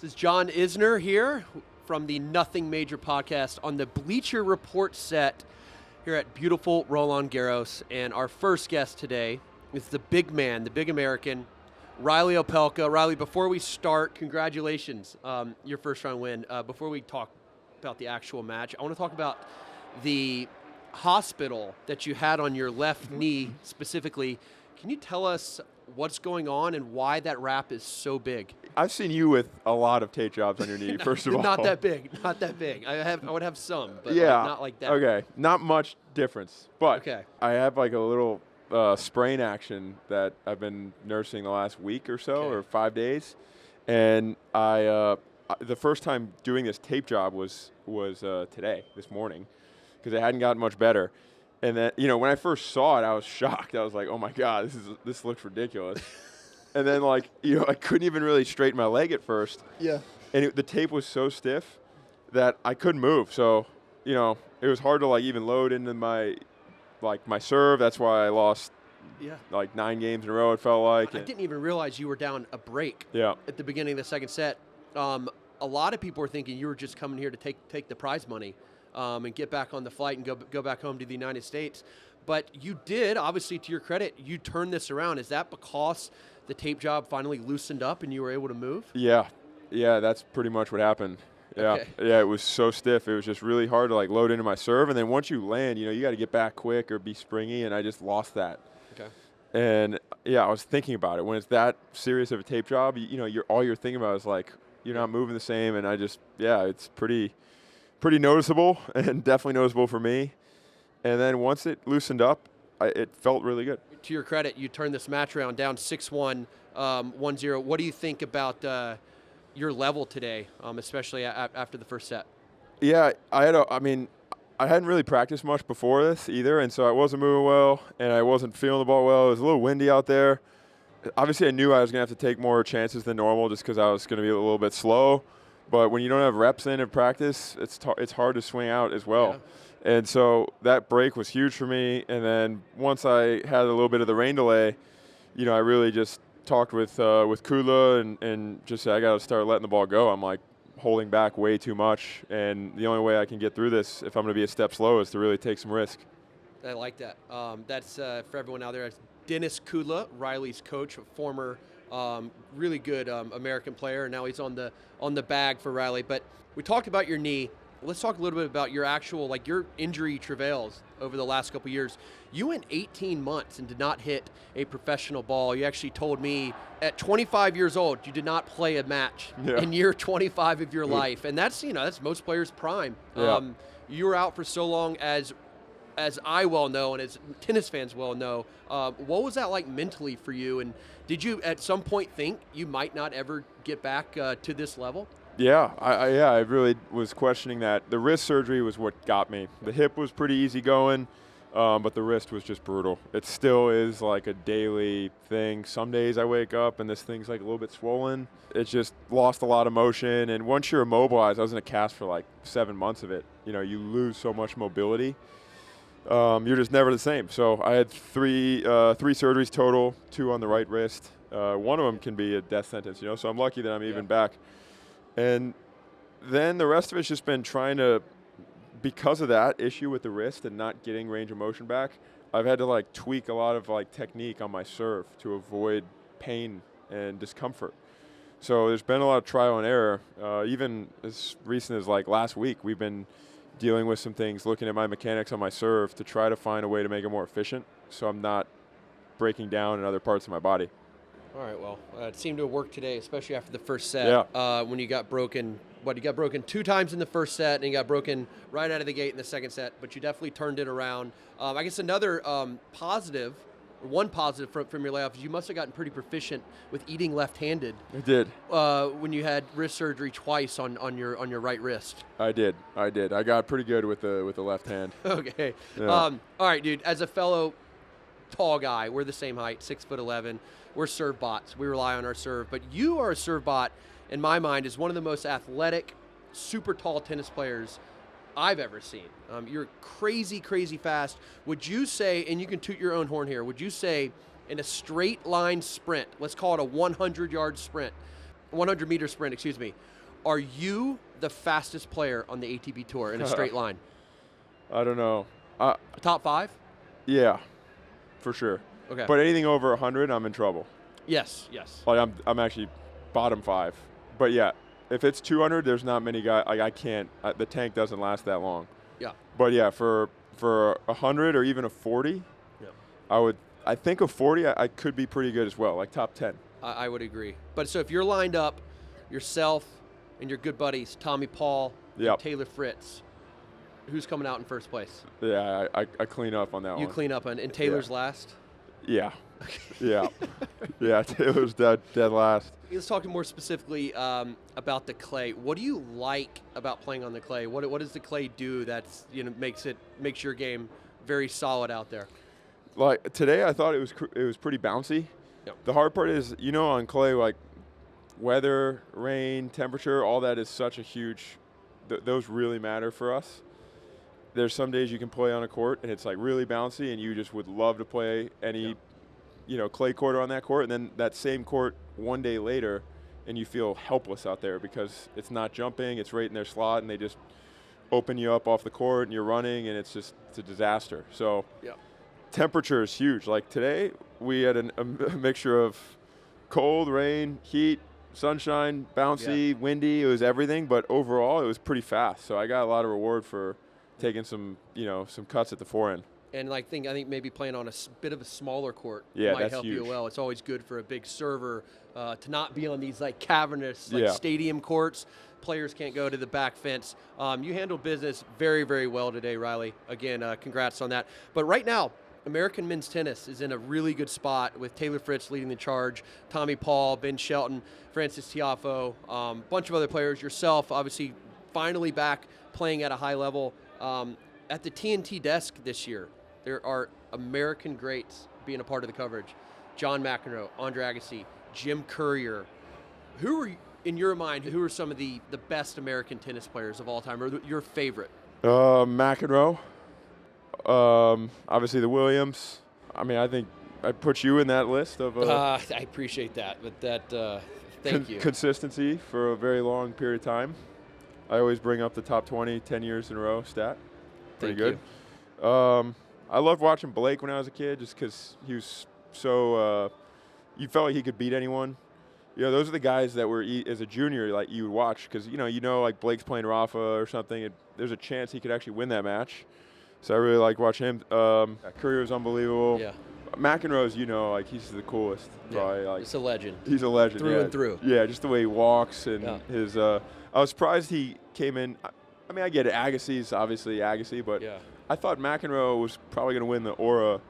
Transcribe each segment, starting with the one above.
This is John Isner here from the Nothing Major podcast on the Bleacher Report set here at beautiful Roland-Garros. And our first guest today is the big man, the big American, Reilly Opelka. Reilly, before we start, congratulations, your first round win. Before we talk about the actual match, I want to talk about the hospital that you had on your left knee specifically. Can you tell us what's going on and why that wrap is so big? I've seen you with a lot of tape jobs on your knee, first of all. Not that big. I would have some, but yeah, not like that. Okay, not much difference. But okay. I have like a little sprain action that I've been nursing the last week or so, or 5 days. And I the first time doing this tape job was today, this morning, because it hadn't gotten much better. And then, when I first saw it, I was shocked. I was like, oh my God, this looks ridiculous. And then, I couldn't even really straighten my leg at first. Yeah. And the tape was so stiff that I couldn't move. So, it was hard to, even load into my serve. That's why I lost, 9 games in a row, it felt like. I didn't even realize you were down a break at the beginning of the second set. A lot of people were thinking you were just coming here to take the prize money and get back on the flight and go back home to the United States. But you did, obviously, to your credit, you turned this around. Is that because the tape job finally loosened up and you were able to move? Yeah, that's pretty much what happened. Yeah, okay. Yeah, it was so stiff. It was just really hard to load into my serve. And then once you land, you got to get back quick or be springy, and I just lost that. Okay. And I was thinking about it. When it's that serious of a tape job, all you're thinking about is you're not moving the same. And I just, it's pretty noticeable, and definitely noticeable for me. And then once it loosened up, it felt really good. To your credit, you turned this match around, down 6-1, 1-0. What do you think about your level today, especially after the first set? Yeah, I hadn't really practiced much before this either, and so I wasn't moving well, and I wasn't feeling the ball well. It was a little windy out there. Obviously, I knew I was going to have to take more chances than normal just because I was going to be a little bit slow. But when you don't have reps in practice, it's hard to swing out as well. Yeah. And so that break was huge for me. And then once I had a little bit of the rain delay, I really just talked with Kula and just said, I got to start letting the ball go. I'm holding back way too much. And the only way I can get through this, if I'm going to be a step slow, is to really take some risk. I like that. That's for everyone out there. It's Dennis Kula, Reilly's coach, a former really good American player. Now he's on the bag for Reilly. But we talked about your knee. Let's talk a little bit about your actual, your injury travails over the last couple of years. You went 18 months and did not hit a professional ball. You actually told me at 25 years old, you did not play a match in year 25 of your life. And that's most players' prime. Yeah. You were out for so long, as I well know and as tennis fans well know. What was that like mentally for you? And did you at some point think you might not ever get back to this level? Yeah, I really was questioning that. The wrist surgery was what got me. The hip was pretty easy going, but the wrist was just brutal. It still is a daily thing. Some days I wake up and this thing's a little bit swollen. It just lost a lot of motion. And once you're immobilized, I was in a cast for 7 months of it. You lose so much mobility. You're just never the same. So I had three surgeries total, 2 on the right wrist. One of them can be a death sentence, so I'm lucky that I'm even back. And then the rest of it's just been trying to, because of that issue with the wrist and not getting range of motion back, I've had to tweak a lot of technique on my serve to avoid pain and discomfort. So there's been a lot of trial and error. Even as recent as last week, we've been dealing with some things, looking at my mechanics on my serve to try to find a way to make it more efficient so I'm not breaking down in other parts of my body. All right, well, it seemed to have worked today, especially after the first set. Yeah. When you got broken, you got broken 2 times in the first set, and you got broken right out of the gate in the second set, but you definitely turned it around. I guess another positive, or one positive from your layoff is you must have gotten pretty proficient with eating left-handed. I did. When you had wrist surgery twice on your right wrist. I did. I got pretty good with the left hand. Okay. Yeah. All right, dude. As a fellow tall guy, we're the same height, 6'11". We're serve bots. We rely on our serve. But you are a serve bot, in my mind, is one of the most athletic, super tall tennis players I've ever seen. You're crazy, crazy fast. Would you say, and you can toot your own horn here, would you say in a straight line sprint, let's call it a 100-yard sprint, 100-meter sprint, excuse me. Are you the fastest player on the ATP Tour in a straight line? I don't know. Top 5? Yeah, for sure. Okay. But anything over 100, I'm in trouble. Yes. Like I'm actually bottom 5. But yeah, if it's 200, there's not many guys. Like I can't. The tank doesn't last that long. Yeah. But yeah, for 100 or even a 40, yeah. I think a 40 I could be pretty good as well, like top 10. I would agree. But so if you're lined up, yourself and your good buddies, Tommy Paul, and Taylor Fritz, who's coming out in first place? Yeah, I clean up on that one. You clean up, and Taylor's last? Yeah. Yeah. Yeah, Taylor's dead last. Let's talk more specifically about the clay. What do you like about playing on the clay? What does the clay do that's makes your game very solid out there? Like today, I thought it was pretty bouncy. Yep. The hard part is, on clay, like weather, rain, temperature, all that is such a huge. Those really matter for us. There's some days you can play on a court and it's like really bouncy, and you just would love to play any, clay court on that court, and then that same court one day later, and you feel helpless out there because it's not jumping, it's right in their slot, and they just open you up off the court, and you're running, and it's a disaster. So. Yep. Temperature is huge. Like today, we had a mixture of cold, rain, heat, sunshine, bouncy, windy. It was everything, but overall, it was pretty fast. So I got a lot of reward for taking some cuts at the forehand. And I think maybe playing on a bit of a smaller court might help huge. you well. It's always good for a big server to not be on these cavernous stadium courts. Players can't go to the back fence. You handled business very, very well today, Reilly. Again, congrats on that. But right now, American men's tennis is in a really good spot with Taylor Fritz leading the charge, Tommy Paul, Ben Shelton, Francis Tiafoe, bunch of other players, yourself, obviously finally back playing at a high level. At the TNT desk this year, there are American greats being a part of the coverage. John McEnroe, Andre Agassi, Jim Courier. In your mind, who are some of the best American tennis players of all time, or your favorite? McEnroe. Obviously the Williams. I mean, I think I'd put you in that list of. I appreciate that, but thank you. Consistency for a very long period of time. I always bring up the top 20, 10 years in a row stat. Pretty good. I loved watching Blake when I was a kid, just because he was so. You felt like he could beat anyone. Those are the guys that were as a junior, like you would watch, because like Blake's playing Rafa or something. There's a chance he could actually win that match. So I really like watching him. Courier was unbelievable. Yeah. McEnroe's, he's the coolest. Yeah. He's a legend. He's a legend. Through and through. Yeah, just the way he walks and his. I was surprised he came in. I mean, I get it. Agassi's obviously Agassi, but I thought McEnroe was probably going to win the Aura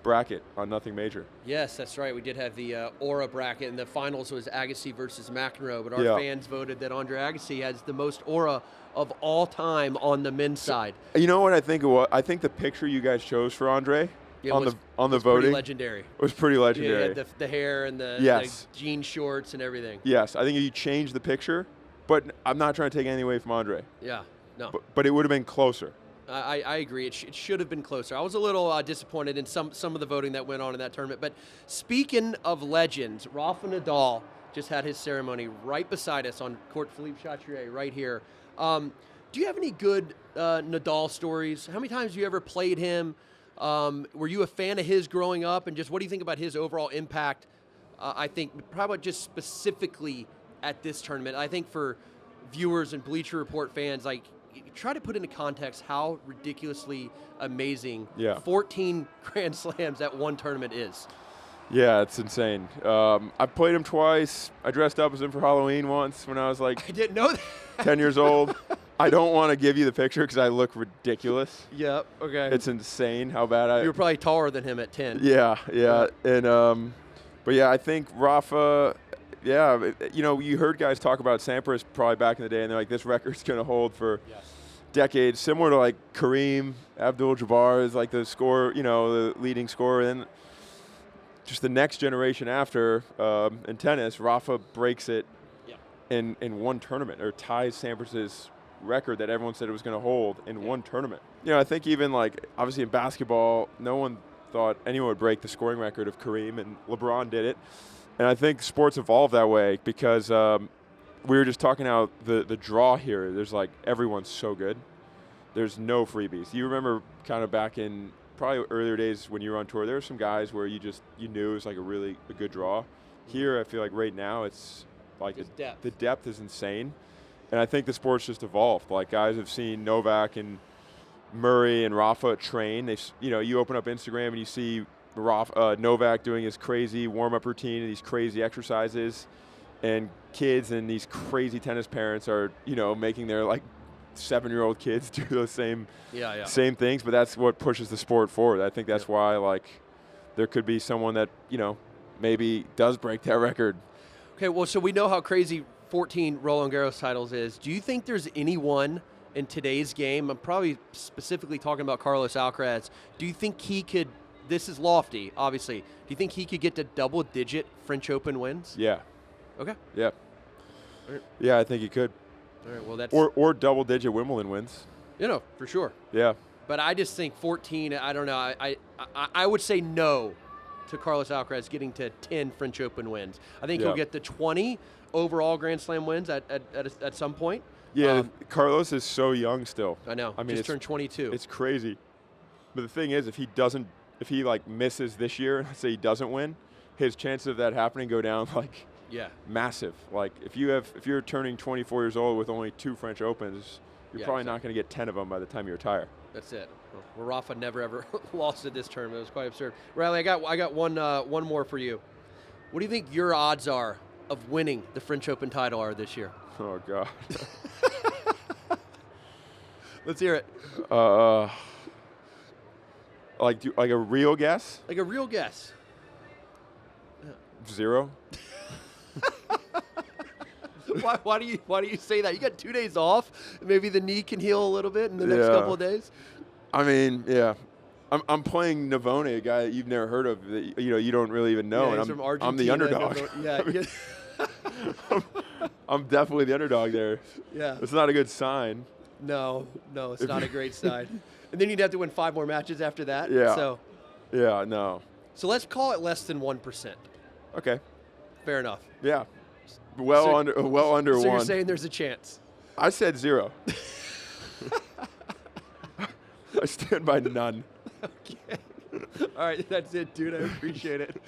bracket on Nothing Major. Yes, that's right. We did have the Aura bracket, and the finals was Agassi versus McEnroe, but our fans voted that Andre Agassi has the most Aura of all time on the men's side. You know what I think it was? I think the picture you guys chose for Andre on the voting pretty legendary. Was pretty legendary. Yeah, the hair and the jean shorts and everything. Yes, I think if you change the picture, but I'm not trying to take anything away from Andre. Yeah, no. But it would have been closer. I agree. It should have been closer. I was a little disappointed in some of the voting that went on in that tournament. But speaking of legends, Rafa Nadal just had his ceremony right beside us on Court Philippe Chatrier right here. Do you have any good Nadal stories? How many times have you ever played him? Were you a fan of his growing up? And just what do you think about his overall impact? I think probably just specifically at this tournament. I think for viewers and Bleacher Report fans, try to put into context how ridiculously amazing 14 Grand Slams at one tournament is. Yeah, it's insane. I played him twice. I dressed up as him for Halloween once when I was I didn't know that. 10 years old. I don't want to give you the picture because I look ridiculous. Yep, okay. It's insane how bad You were probably taller than him at 10. Yeah. And, but yeah, I think Rafa, you heard guys talk about Sampras probably back in the day, and they're like, this record's going to hold for decades, similar to Kareem Abdul-Jabbar is the score, the leading scorer. And just the next generation after in tennis, Rafa breaks it in one tournament, or ties Sampras's record that everyone said it was going to hold in one tournament. I think even obviously in basketball, no one thought anyone would break the scoring record of Kareem, and LeBron did it. And I think sports evolve that way because we were just talking about the draw here. There's like everyone's so good. There's no freebies. You remember kind of back in probably earlier days when you were on tour, there were some guys where you knew it was like a good draw. Here, I feel like right now it's like the depth is insane. And I think the sport's just evolved. Like guys have seen Novak and Murray and Rafa train. You open up Instagram and you see Novak doing his crazy warm-up routine and these crazy exercises, and kids and these crazy tennis parents are making their like 7-year-old kids do those same things. But that's what pushes the sport forward. I think that's why like there could be someone that maybe does break that record. Okay, well, so we know how crazy 14 Roland-Garros titles is. Do you think there's anyone in today's game, I'm probably specifically talking about Carlos Alcaraz, do you think he could, this is lofty, obviously, do you think he could get to double-digit French Open wins? Yeah. Okay. Yeah. Right. Yeah, I think he could. All right, well, that's... Or double-digit Wimbledon wins. For sure. Yeah. But I just think 14, I don't know, I would say no to Carlos Alcaraz getting to 10 French Open wins. I think he'll get to 20 overall Grand Slam wins at some point. Yeah, Carlos is so young still. I know. I mean, just turned 22. It's crazy. But the thing is, if he like misses this year, and say he doesn't win, his chances of that happening go down like massive. Like if you're turning 24 years old with only 2 French Opens, you're probably not going to get 10 of them by the time you retire. That's it. Well, Rafa never ever lost at this tournament. It was quite absurd. Reilly, I got one more for you. What do you think your odds are of winning the French Open title are this year? Oh God. Let's hear it. Like a real guess? Like a real guess. 0. Why do you say that? You got 2 days off. Maybe the knee can heal a little bit in the next couple of days. I mean, yeah. I'm playing Navone, a guy that you've never heard of, that you don't really even know, and and from Argentina, I'm the underdog. I'm definitely the underdog there. Yeah. It's not a good sign. No, it's not a great sign. And then you'd have to win 5 more matches after that. Yeah. So. Yeah, no. So let's call it less than 1%. Okay. Fair enough. Yeah. Well under so 1. So you're saying there's a chance? I said 0. I stand by none. Okay. All right, that's it, dude. I appreciate it.